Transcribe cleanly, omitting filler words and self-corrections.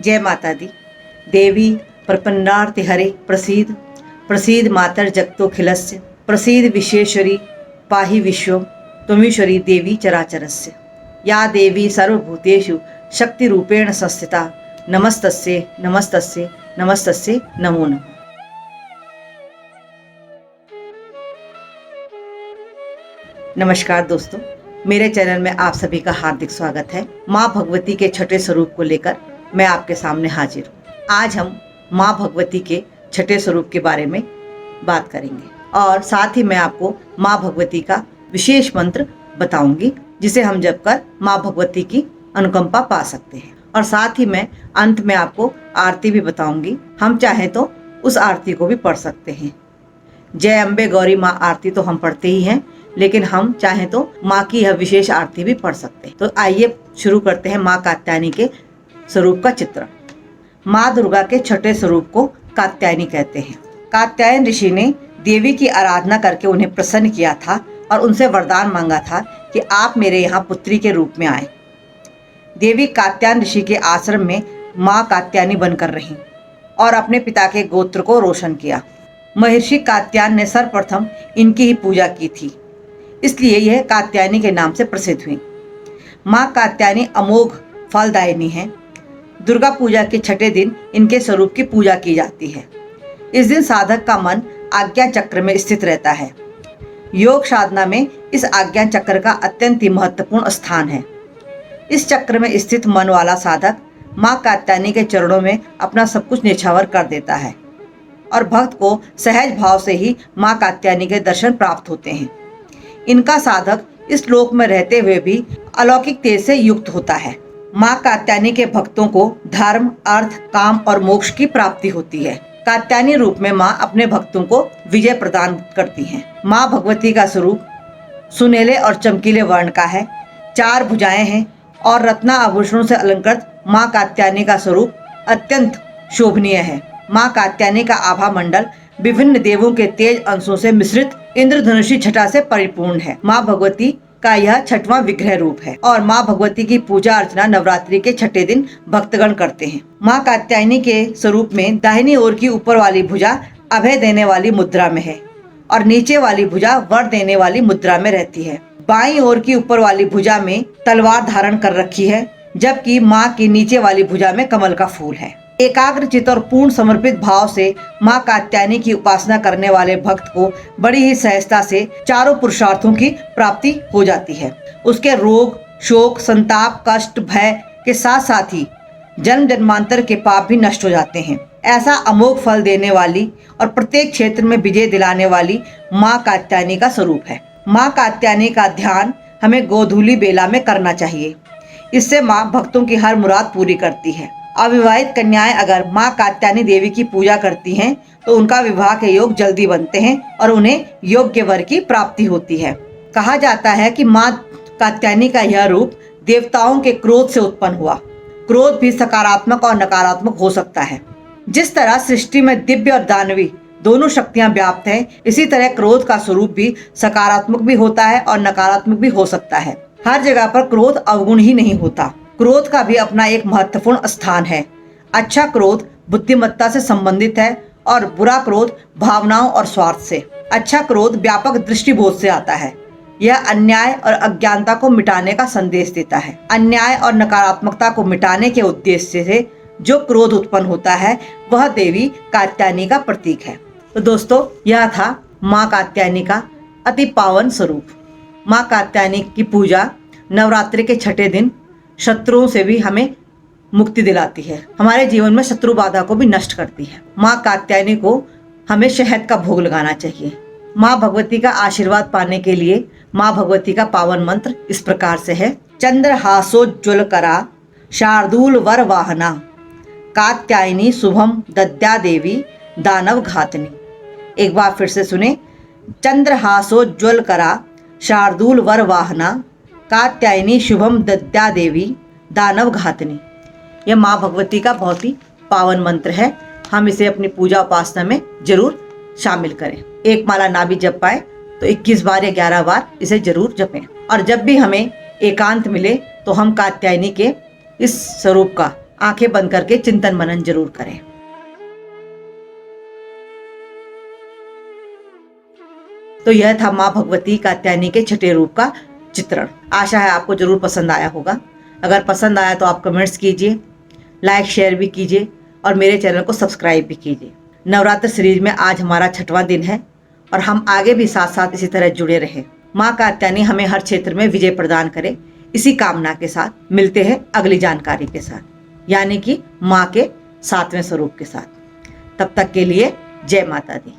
जय माता दी। देवी प्रपन्नार्ति हरे प्रसीद प्रसीद मातर जगतोखिलस्य प्रसीद विश्वेश्वरी पाहि विश्वं त्वमीश्वरी देवी चराचरस्य। या देवी सर्वभूतेषु शक्तिरूपेण संस्थिता नमस्तस्यै नमस्तस्यै नमस्तस्यै नमो नमः। नमस्कार दोस्तों, मेरे चैनल में आप सभी का हार्दिक स्वागत है। माँ भगवती के छठे स्वरूप को लेकर मैं आपके सामने हाजिर हूँ। आज हम माँ भगवती के छठे स्वरूप के बारे में बात करेंगे और साथ ही मैं आपको माँ भगवती का विशेष मंत्र बताऊंगी, जिसे हम जप कर माँ भगवती की अनुकंपा पा सकते हैं। और साथ ही मैं अंत में आपको आरती भी बताऊंगी। हम चाहें तो उस आरती को भी पढ़ सकते हैं। जय अम्बे गौरी माँ आरती तो हम पढ़ते ही हैं, लेकिन हम चाहें तो माँ की यह विशेष आरती भी पढ़ सकते हैं। तो आइए शुरू करते हैं माँ कात्यायनी के स्वरूप का चित्रण। माँ दुर्गा के छठे स्वरूप को कात्यायनी कहते हैं। कात्यायन ऋषि ने देवी की आराधना करके उन्हें प्रसन्न किया था और उनसे वरदान मांगा था कि आप मेरे यहाँ पुत्री के रूप में आए। देवी कात्यायन ऋषि के आश्रम में माँ कात्यायनी बनकर रहीं और अपने पिता के गोत्र को रोशन किया। महर्षि कात्यायन ने सर्वप्रथम इनकी ही पूजा की थी, इसलिए यह कात्यायनी के नाम से प्रसिद्ध हुई। माँ कात्यायनी अमोघ फलदायिनी है। दुर्गा पूजा के छठे दिन इनके स्वरूप की पूजा की जाती है। इस दिन साधक का मन आज्ञा चक्र में स्थित रहता है। योग साधना में इस आज्ञा चक्र का अत्यंत ही महत्वपूर्ण स्थान है। इस चक्र में स्थित मन वाला साधक माँ कात्यायनी के चरणों में अपना सब कुछ न्यौछावर कर देता है और भक्त को सहज भाव से ही माँ कात्यायनी के दर्शन प्राप्त होते हैं। इनका साधक इस लोक में रहते हुए भी अलौकिक तेज से युक्त होता है। माँ कात्यायनी के भक्तों को धर्म, अर्थ, काम और मोक्ष की प्राप्ति होती है। कात्यायनी रूप में माँ अपने भक्तों को विजय प्रदान करती हैं। माँ भगवती का स्वरूप सुनहले और चमकीले वर्ण का है। 4 भुजाएं हैं और रत्ना आभूषणों से अलंकृत माँ कात्यायनी का स्वरूप अत्यंत शोभनीय है। माँ कात्यायनी का आभा मंडल विभिन्न देवों के तेज अंशों से मिश्रित इंद्रधनुषी छटा से परिपूर्ण है। माँ भगवती का यह छठवां विग्रह रूप है और माँ भगवती की पूजा अर्चना नवरात्रि के छठे दिन भक्तगण करते हैं। माँ कात्यायनी के स्वरूप में दाहिनी ओर की ऊपर वाली भुजा अभय देने वाली मुद्रा में है और नीचे वाली भुजा वर देने वाली मुद्रा में रहती है। बाईं ओर की ऊपर वाली भुजा में तलवार धारण कर रखी है, जबकि माँ की नीचे वाली भुजा में कमल का फूल है। एकाग्रचित और पूर्ण समर्पित भाव से माँ कात्यायनी की उपासना करने वाले भक्त को बड़ी ही सहजता से चारों पुरुषार्थों की प्राप्ति हो जाती है। उसके रोग, शोक, संताप, कष्ट, भय के साथ साथ ही जन्म जन्मांतर के पाप भी नष्ट हो जाते हैं। ऐसा अमोघ फल देने वाली और प्रत्येक क्षेत्र में विजय दिलाने वाली माँ कात्यायनी का स्वरूप है। माँ कात्यायनी का ध्यान हमें गोधूली बेला में करना चाहिए। इससे माँ भक्तों की हर मुराद पूरी करती है। अविवाहित कन्याएं अगर माँ कात्यायनी देवी की पूजा करती हैं तो उनका विवाह के योग जल्दी बनते हैं और उन्हें योग्य वर की प्राप्ति होती है। कहा जाता है कि माँ कात्यायनी का यह रूप देवताओं के क्रोध से उत्पन्न हुआ। क्रोध भी सकारात्मक और नकारात्मक हो सकता है। जिस तरह सृष्टि में दिव्य और दानवी दोनों शक्तियां व्याप्त हैं, इसी तरह क्रोध का स्वरूप भी सकारात्मक भी होता है और नकारात्मक भी हो सकता है। हर जगह पर क्रोध अवगुण ही नहीं होता। क्रोध का भी अपना एक महत्वपूर्ण स्थान है। अच्छा क्रोध बुद्धिमत्ता से संबंधित है और बुरा क्रोध भावनाओं और स्वार्थ से। अच्छा क्रोध व्यापक दृष्टिबोध से आता है। यह अन्याय और अज्ञानता को मिटाने का संदेश देता है। अन्याय और नकारात्मकता को मिटाने के उद्देश्य से जो क्रोध उत्पन्न होता है वह देवी कात्यायनी का प्रतीक है। तो दोस्तों, यह था माँ कात्यायनी का अति पावन स्वरूप। माँ कात्यायनी की पूजा नवरात्रि के छठे दिन शत्रुओं से भी हमें मुक्ति दिलाती है। हमारे जीवन में शत्रु बाधा को भी नष्ट करती है। माँ कात्यायनी को हमें शहद का भोग लगाना चाहिए। माँ भगवती का आशीर्वाद पाने के लिए माँ भगवती का पावन मंत्र इस प्रकार से है। चंद्रहासोज्ज्वल करा शार्दूल वर वाहना कात्यायनी शुभम दद्या देवी दानव घातनी। एक बार फिर से सुने। चंद्रहासोज्ज्वल करा शार्दूल वर वाहना कात्यायनी शुभम दद्या देवी दानव घातनी। यह माँ भगवती का बहुत ही पावन मंत्र है। हम इसे अपनी पूजा उपासना में जरूर शामिल करें। एक माला ना भी जप पाए तो 21 बार या 11 बार इसे जरूर जपें। और जब भी हमें एकांत मिले तो हम कात्यायनी के इस स्वरूप का आंखें बंद करके चिंतन मनन जरूर करें। तो यह था माँ भगवती कात्यायनी के छठे रूप का चित्रण। आशा है आपको जरूर पसंद आया होगा। अगर पसंद आया तो आप कमेंट्स कीजिए, लाइक शेयर भी कीजिए और मेरे चैनल को सब्सक्राइब भी कीजिए। नवरात्र सीरीज में आज हमारा 6वां दिन है और हम आगे भी साथ साथ इसी तरह जुड़े रहें। माँ कात्यायनी हमें हर क्षेत्र में विजय प्रदान करे, इसी कामना के साथ मिलते हैं अगली जानकारी के साथ, यानी कि माँ के 7वें स्वरूप के साथ। तब तक के लिए जय माता दी।